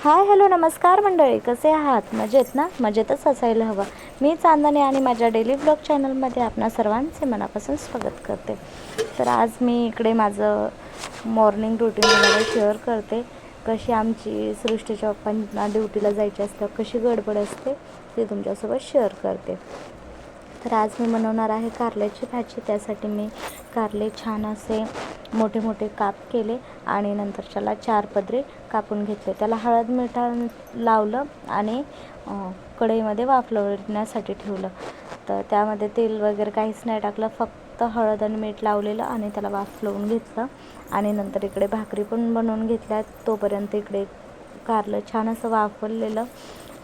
Hi hello नमस्कार मंडळी, कसे आहात? मजेत ना? मजेतच असायला हवं. मी चांदणे आणि माझ्या डेली ब्लॉग चॅनलमध्ये आपणा सर्वांचे मनापासून स्वागत करते. तर आज मी इकडे माझं मॉर्निंग रुटीन तुम्हाला शेअर करते. कशी आमची सृष्टीच्या पप्पांना ड्युटीला जायची असल्यावर कशी गडबड असते ते तुमच्यासोबत शेअर करते. तर आज मी बनवणार आहे कारल्याची भाजी. त्यासाठी मी कारले छान असे मोठे मोठे काप केले आणि नंतर त्याला 4 पदरे कापून घेतले. त्याला हळद मीठ लावलं आणि कढईमध्ये वाफवण्यासाठी ठेवलं. तर त्यामध्ये तेल वगैरे काहीच नाही टाकलं, फक्त हळद आणि मीठ लावलेलं आणि त्याला वाफवून घेतलं. आणि नंतर इकडे भाकरी पण बनवून घेतल्या. तोपर्यंत इकडे कारलं छान असं वाफवलेलं.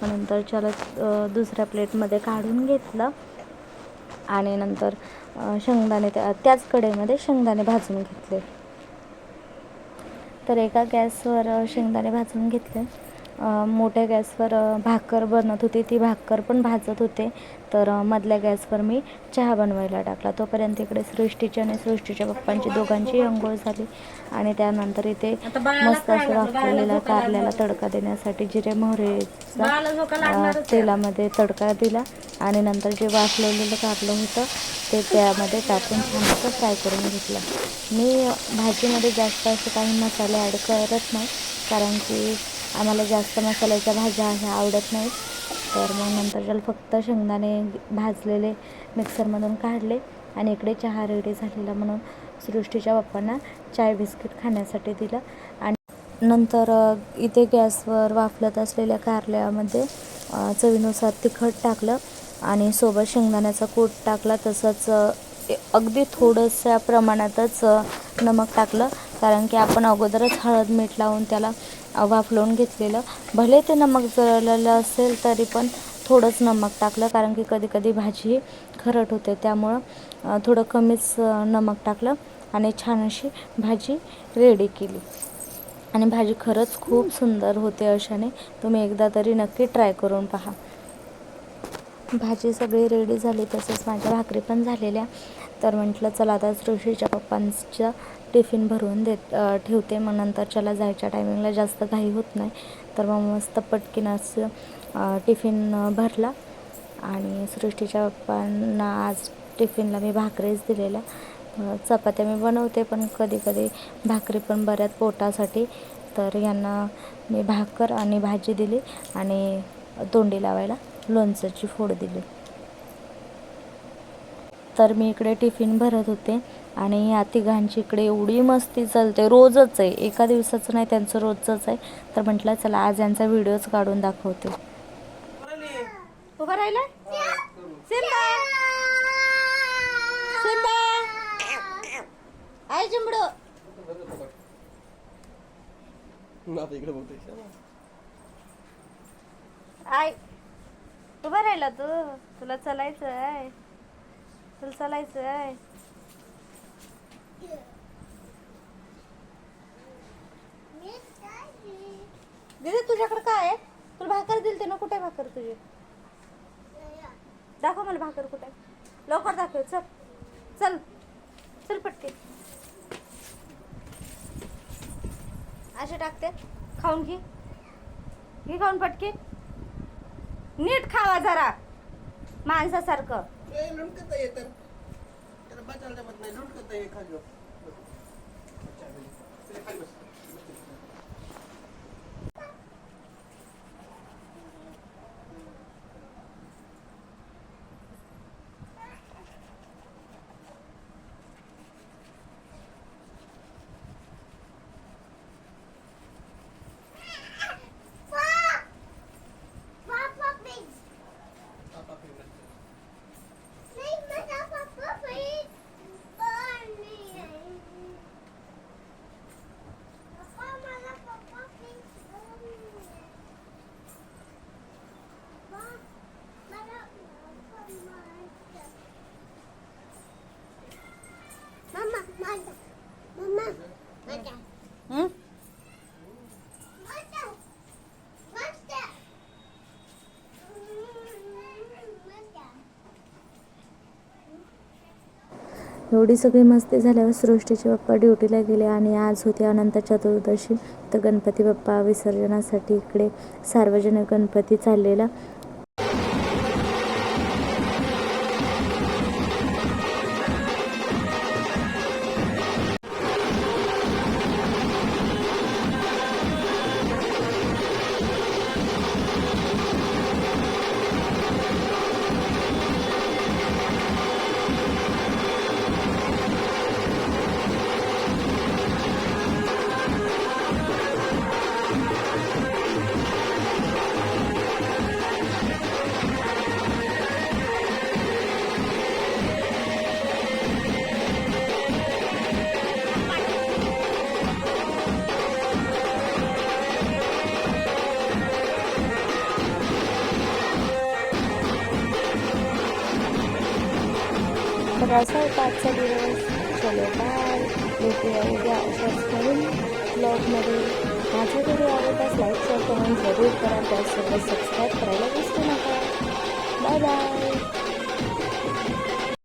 नंतर त्याला दुसऱ्या प्लेटमध्ये काढून घेतलं आणि नंतर शेंगदाणे त्याच कढईमध्ये शेंगदाणे भाजून घेतले. तर एका गॅसवर शेंगदाणे भाजून घेतले. मोठ्या गॅसवर भाकर बनत होती, ती भाकर पण भाजत होते. तर मधल्या गॅसवर मी चहा बनवायला टाकला. तोपर्यंत इकडे सृष्टीची आणि सृष्टीच्या पप्पांची दोघांची अंघोळ झाली. आणि त्यानंतर इथे मस्त असं वाफवलेल्या कारल्याला तडका देण्यासाठी जिरे मोहरीचा तेलामध्ये तडका दिला आणि नंतर जे वाफवलेलं कारलं होतं ते त्यामध्ये टाकून छान असं फ्राय करून घेतलं. मी भाजीमध्ये जास्त असे काही मसाले ॲड करत नाही, कारण की आम्हाला जास्त मसाल्याच्या भाज्या ह्या आवडत नाहीत. तर मग नंतर त्याला फक्त शेंगदाणे भाजलेले मिक्सरमधून काढले आणि इकडे चहा रेडी झालेला म्हणून सृष्टीच्या पप्पांना चाय बिस्किट खाण्यासाठी दिलं. आणि नंतर इथे गॅसवर वाफलत असलेल्या कारल्यामध्ये चवीनुसार तिखट टाकलं आणि सोबत शेंगदाण्याचा कूट टाकला. तसंच अगदी थोडंसं प्रमाणातच नमक टाकलं, कारण की आपण अगोदरच हळद मीठ लावून त्याला वाफलवून घेतलेलं. भले ते नमक जळलेलं असेल तरी पण थोडंच नमक टाकलं, कारण की कधी कधी भाजी खरट होते. त्यामुळं थोडं कमीच नमक टाकलं आणि छान अशी भाजी रेडी केली. आणि भाजी खरंच खूप सुंदर होते. अशाने तुम्ही एकदा तरी नक्की ट्राय करून पहा. भाजी सगळी रेडी झाली, तसंच माझ्या भाकरी पण झालेल्या. तर म्हटलं चला आता सृष्टीच्या पप्पांचं टिफिन भरवून ठेवते. मग नंतरच्याला जायच्या टायमिंगला जास्त घाई होत नाही. तर मग मस्त पटकीन असं टिफिन भरला. आणि सृष्टीच्या पप्पांना आज टिफिनला मी भाकरीच दिलेल्या. चपात्या मी बनवते, पण कधी कधी भाकरी पण बऱ्याच पोटासाठी. तर यांना मी भाकर आणि भाजी दिली आणि तोंडी लावायला लोणच्याची फोड दिली. तर मी इकडे टिफिन भरत होते आणि या तिघांची इकडे एवढी मस्ती चालते. रोजच आहे, एका दिवसाचं नाही, त्यांचं रोजचंच आहे. तर म्हटलं चला आज यांचा व्हिडिओच काढून दाखवते. उभं राहिलं सिंबा, सिंबा आय चिंबडू आय. उभं राहिला तू, तुला चालायचं आहे, तुला चालायचं आहे. दीदी तुझ्याकडे काय आहे? तुला भाकर दिलते ना, कुठे भाकर तुझी? दाखव मला भाकर कुठे, लवकर दाखव. चल चल चल पटके. असे टाकते, खाऊन घे, घे खाऊन पटके. नीट खावा जरा माणसासारखं. एवढी सगळी मस्ती झाल्यावर सृष्टीचे पप्पा ड्युटीला गेले आणि आज होती अनंत चतुर्दशी. तर गणपती बाप्पा विसर्जनासाठी इकडे सार्वजनिक गणपती चाललेला. तर असा होता आजचा दिवस. चलो बाय, भेटूया उद्या अशाच नवीन ब्लॉगमध्ये. माझा व्हिडिओ आवडल्यास लाईक शेअर कमेंट जरूर करा. त्यासोबत सबस्क्राईब करायला विसरू नका.